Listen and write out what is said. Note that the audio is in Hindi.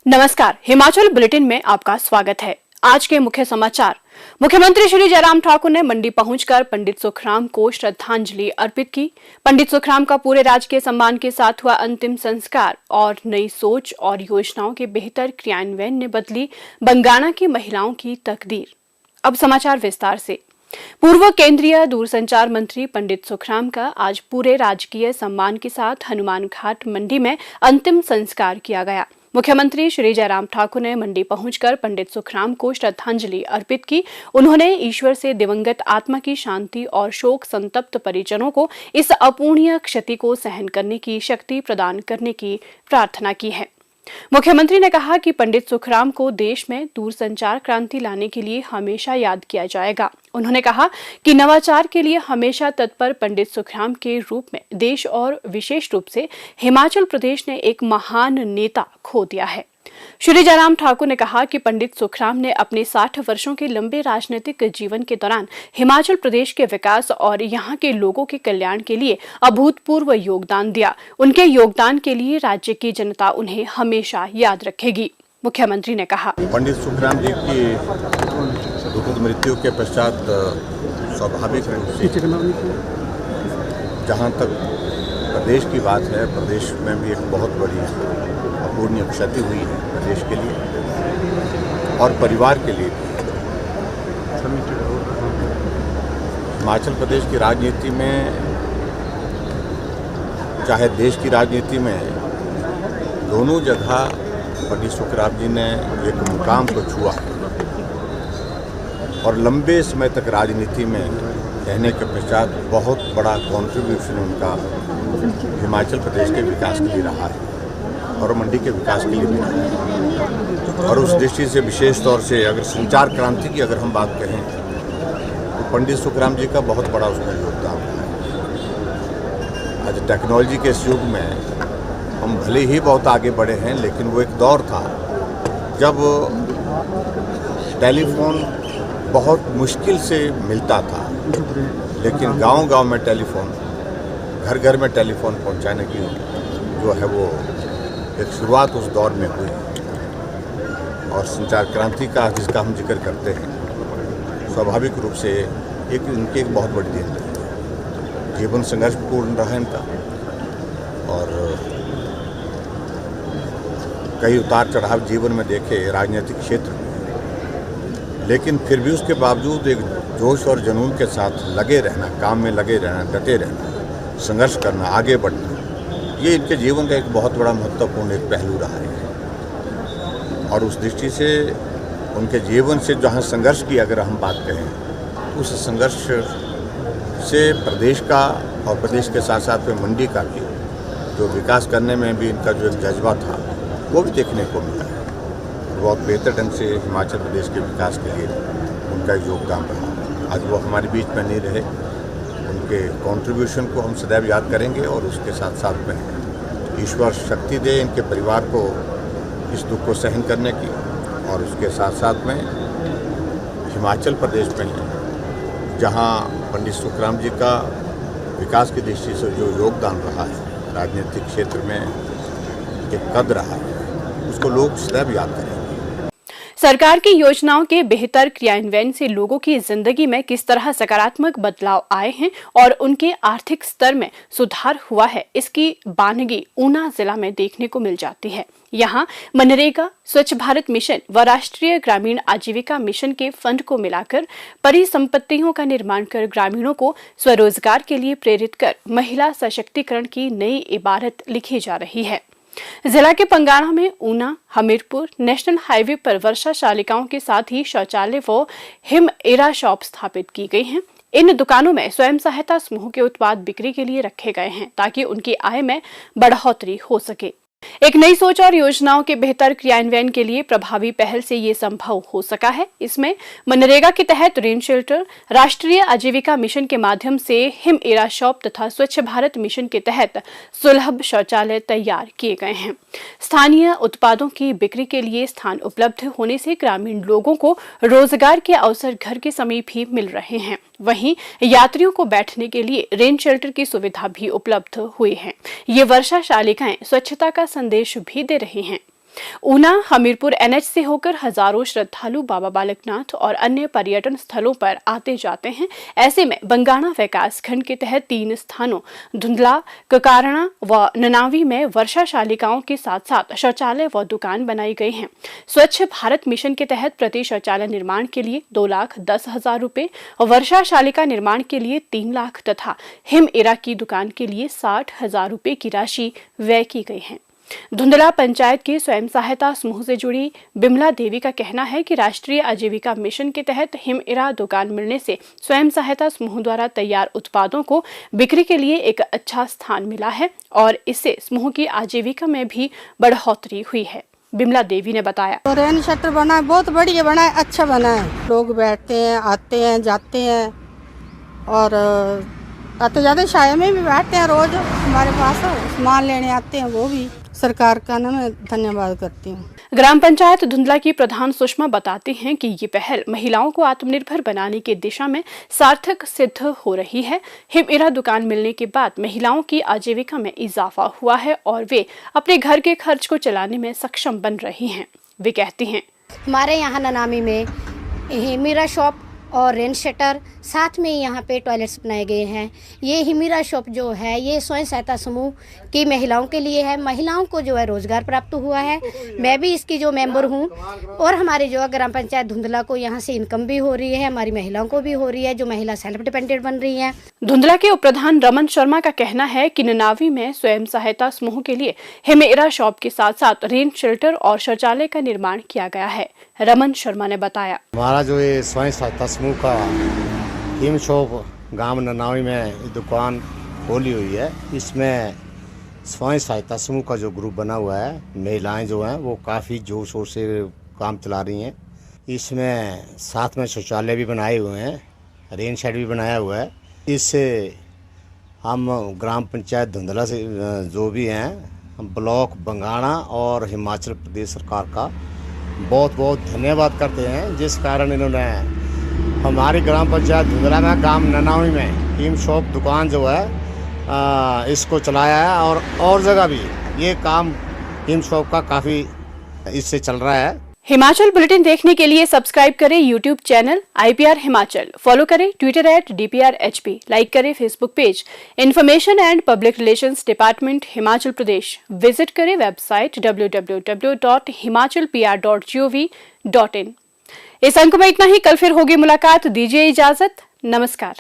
नमस्कार, हिमाचल बुलेटिन में आपका स्वागत है। आज के मुख्य समाचार। मुख्यमंत्री श्री जयराम ठाकुर ने मंडी पहुंचकर पंडित सुखराम को श्रद्धांजलि अर्पित की। पंडित सुखराम का पूरे राजकीय सम्मान के साथ हुआ अंतिम संस्कार और नई सोच और योजनाओं के बेहतर क्रियान्वयन ने बदली बंगाणा की महिलाओं की तकदीर। अब समाचार विस्तार से। पूर्व केंद्रीय दूरसंचार मंत्री पंडित सुखराम का आज पूरे राजकीय सम्मान के साथ हनुमान घाट मंडी में अंतिम संस्कार किया गया। मुख्यमंत्री श्री जयराम ठाकुर ने मंडी पहुंचकर पंडित सुखराम को श्रद्धांजलि अर्पित की। उन्होंने ईश्वर से दिवंगत आत्मा की शांति और शोक संतप्त परिजनों को इस अपूर्णीय क्षति को सहन करने की शक्ति प्रदान करने की प्रार्थना की है। मुख्यमंत्री ने कहा कि पंडित सुखराम को देश में दूरसंचार क्रांति लाने के लिए हमेशा याद किया जाएगा। उन्होंने कहा कि नवाचार के लिए हमेशा तत्पर पंडित सुखराम के रूप में देश और विशेष रूप से हिमाचल प्रदेश ने एक महान नेता खो दिया है। श्री जयराम ठाकुर ने कहा कि पंडित सुखराम ने अपने 60 वर्षों के लंबे राजनीतिक जीवन के दौरान हिमाचल प्रदेश के विकास और यहाँ के लोगों के कल्याण के लिए अभूतपूर्व योगदान दिया। उनके योगदान के लिए राज्य की जनता उन्हें हमेशा याद रखेगी। मुख्यमंत्री ने कहा, पंडित सुखराम जी की दुखद मृत्यु के पश्चात स्वाभाविक रूप से जहाँ तक प्रदेश की बात है, प्रदेश में भी एक बहुत बड़ी अपूर्णीय क्षति हुई है प्रदेश के लिए और परिवार के लिए भी। हिमाचल प्रदेश की राजनीति में, चाहे देश की राजनीति में, दोनों जगह पंडित सुखराम जी ने एक मुकाम को छुआ और लंबे समय तक राजनीति में रहने के पश्चात बहुत बड़ा कंट्रीब्यूशन उनका हिमाचल प्रदेश के विकास के लिए रहा है और मंडी के विकास के लिए भी रहा है। और उस दृष्टि से विशेष तौर से अगर संचार क्रांति की अगर हम बात करें तो पंडित सुखराम जी का बहुत बड़ा उसमें योगदान है। आज टेक्नोलॉजी के इस युग में हम भले ही बहुत आगे बढ़े हैं, लेकिन वो एक दौर था जब टेलीफोन बहुत मुश्किल से मिलता था, लेकिन गांव-गांव में टेलीफोन, घर घर में टेलीफोन पहुंचाने की जो है वो एक शुरुआत उस दौर में हुई। और संचार क्रांति का जिसका हम जिक्र करते हैं, स्वाभाविक रूप से एक इनकी एक बहुत बड़ी देन रही। जीवन संघर्षपूर्ण रहा इनका और कई उतार चढ़ाव जीवन में देखे राजनीतिक क्षेत्र में, लेकिन फिर भी उसके बावजूद एक जोश और जुनून के साथ लगे रहना, काम में लगे रहना, डटे रहना, संघर्ष करना, आगे बढ़ना, ये इनके जीवन का एक बहुत बड़ा महत्वपूर्ण एक पहलू रहा है। और उस दृष्टि से उनके जीवन से जहाँ संघर्ष की अगर हम बात करें, उस संघर्ष से प्रदेश का और प्रदेश के साथ साथ में मंडी का भी जो विकास करने में भी इनका जो एक जज्बा था वो भी देखने को मिला है। बहुत बेहतर ढंग से हिमाचल प्रदेश के विकास के लिए उनका योगदान रहा। आज वो हमारे बीच में नहीं रहे, उनके कंट्रीब्यूशन को हम सदैव याद करेंगे और उसके साथ साथ में ईश्वर शक्ति दे इनके परिवार को इस दुख को सहन करने की, और उसके साथ साथ में हिमाचल प्रदेश में जहां पंडित सुखराम जी का विकास की दृष्टि से जो योगदान रहा है, राजनीतिक क्षेत्र में एक कद रहा है, उसको लोग सदैव याद करेंगे। सरकार की योजनाओं के बेहतर क्रियान्वयन से लोगों की जिंदगी में किस तरह सकारात्मक बदलाव आए हैं और उनके आर्थिक स्तर में सुधार हुआ है, इसकी बानगी ऊना जिला में देखने को मिल जाती है। यहाँ मनरेगा, स्वच्छ भारत मिशन व राष्ट्रीय ग्रामीण आजीविका मिशन के फंड को मिलाकर परिसंपत्तियों का निर्माण कर ग्रामीणों को स्वरोजगार के लिए प्रेरित कर महिला सशक्तिकरण की नई इबारत लिखी जा रही है। जिला के पंगाणा में ऊना हमीरपुर नेशनल हाईवे पर वर्षा शालिकाओं के साथ ही शौचालय व हिम एरा शॉप स्थापित की गई हैं। इन दुकानों में स्वयं सहायता समूह के उत्पाद बिक्री के लिए रखे गए हैं ताकि उनकी आय में बढ़ोतरी हो सके। एक नई सोच और योजनाओं के बेहतर क्रियान्वयन के लिए प्रभावी पहल से ये संभव हो सका है। इसमें मनरेगा के तहत रेन शेल्टर, राष्ट्रीय आजीविका मिशन के माध्यम से हिम एरा शॉप तथा स्वच्छ भारत मिशन के तहत सुलभ शौचालय तैयार किए गए हैं। स्थानीय उत्पादों की बिक्री के लिए स्थान उपलब्ध होने से ग्रामीण लोगों को रोजगार के अवसर घर के समीप ही मिल रहे हैं। वहीं यात्रियों को बैठने के लिए रेन शेल्टर की सुविधा भी उपलब्ध हुई है। ये वर्षा शालिकाएं स्वच्छता का संदेश भी दे रही हैं। ऊना हमीरपुर एनएच से होकर हजारों श्रद्धालु बाबा बालकनाथ और अन्य पर्यटन स्थलों पर आते जाते हैं। ऐसे में बंगाणा विकास खंड के तहत 3 स्थानों धुंधला, ककारणा व ननावी में वर्षा शालिकाओं के साथ साथ शौचालय व दुकान बनाई गई हैं। स्वच्छ भारत मिशन के तहत प्रति शौचालय निर्माण के लिए 2,10,000 रुपए, वर्षा शालिका निर्माण के लिए 3 लाख तथा हिम एरा की दुकान के लिए 60,000 रुपए की राशि व्यय की गई है। धुंधला पंचायत के स्वयं सहायता समूह से जुड़ी बिमला देवी का कहना है कि राष्ट्रीय आजीविका मिशन के तहत हिम एरा दुकान मिलने से स्वयं सहायता समूह द्वारा तैयार उत्पादों को बिक्री के लिए एक अच्छा स्थान मिला है और इससे समूह की आजीविका में भी बढ़ोतरी हुई है। बिमला देवी ने बताया, तो रेन शटर बना है, बहुत बढ़िया बना है, अच्छा बना है। लोग बैठते हैं, आते हैं, जाते हैं और आते जाते छाया में भी बैठते हैं। रोज हमारे पास सामान लेने आते हैं। वो भी सरकार का ना मैं धन्यवाद करती हूँ। ग्राम पंचायत धुंधला की प्रधान सुषमा बताती हैं कि ये पहल महिलाओं को आत्मनिर्भर बनाने की दिशा में सार्थक सिद्ध हो रही है। हिम एरा दुकान मिलने के बाद महिलाओं की आजीविका में इजाफा हुआ है और वे अपने घर के खर्च को चलाने में सक्षम बन रही हैं। वे कहती हैं, हमारे यहाँ ननामी में हिमीरा शॉप और रेन शटर, साथ में यहाँ पे टॉयलेट्स बनाए गए हैं। ये हिमीरा शॉप जो है ये स्वयं सहायता समूह की महिलाओं के लिए है। महिलाओं को जो है रोजगार प्राप्त हुआ है। मैं भी इसकी जो मेंबर हूँ और हमारी जो ग्राम पंचायत धुंधला को यहाँ से इनकम भी हो रही है, हमारी महिलाओं को भी हो रही है, जो महिला सेल्फ डिपेंडेंट बन रही हैं। धुंधला के उप प्रधान रमन शर्मा का कहना है कि ननावी में स्वयं सहायता समूह के लिए हिम एरा शॉप के साथ साथ रेन शेल्टर और शौचालय का निर्माण किया गया है। रमन शर्मा ने बताया, हमारा जो ये स्वयं सहायता समूह का हिम शॉप गांव ननावी में दुकान खोली हुई है। इसमें स्वयं सहायता समूह का जो ग्रुप बना हुआ है, महिलाएं जो हैं वो काफ़ी जोर शोर से काम चला रही हैं। इसमें साथ में शौचालय भी बनाए हुए हैं, रेन शेड भी बनाया हुआ है। इससे हम ग्राम पंचायत धुंधला से जो भी हैं, हम ब्लॉक बंगाणा और हिमाचल प्रदेश सरकार का बहुत बहुत धन्यवाद करते हैं, जिस कारण इन्होंने हमारी ग्राम पंचायत धुंधला में गांव ननावी में हिम शॉप दुकान जो है इसको चलाया है और जगह भी ये काम हिम शॉप का काफ़ी इससे चल रहा है। हिमाचल बुलेटिन देखने के लिए सब्सक्राइब करें YouTube channel IPR Himachal, follow करें ट्विटर @DPRHP, लाइक करें Facebook page information and public relations department Himachal Pradesh, visit करें वेबसाइट www.himachalpr.gov.in। इस अंक में इतना ही। कल फिर होगी मुलाकात। दीजिए इजाजत। नमस्कार।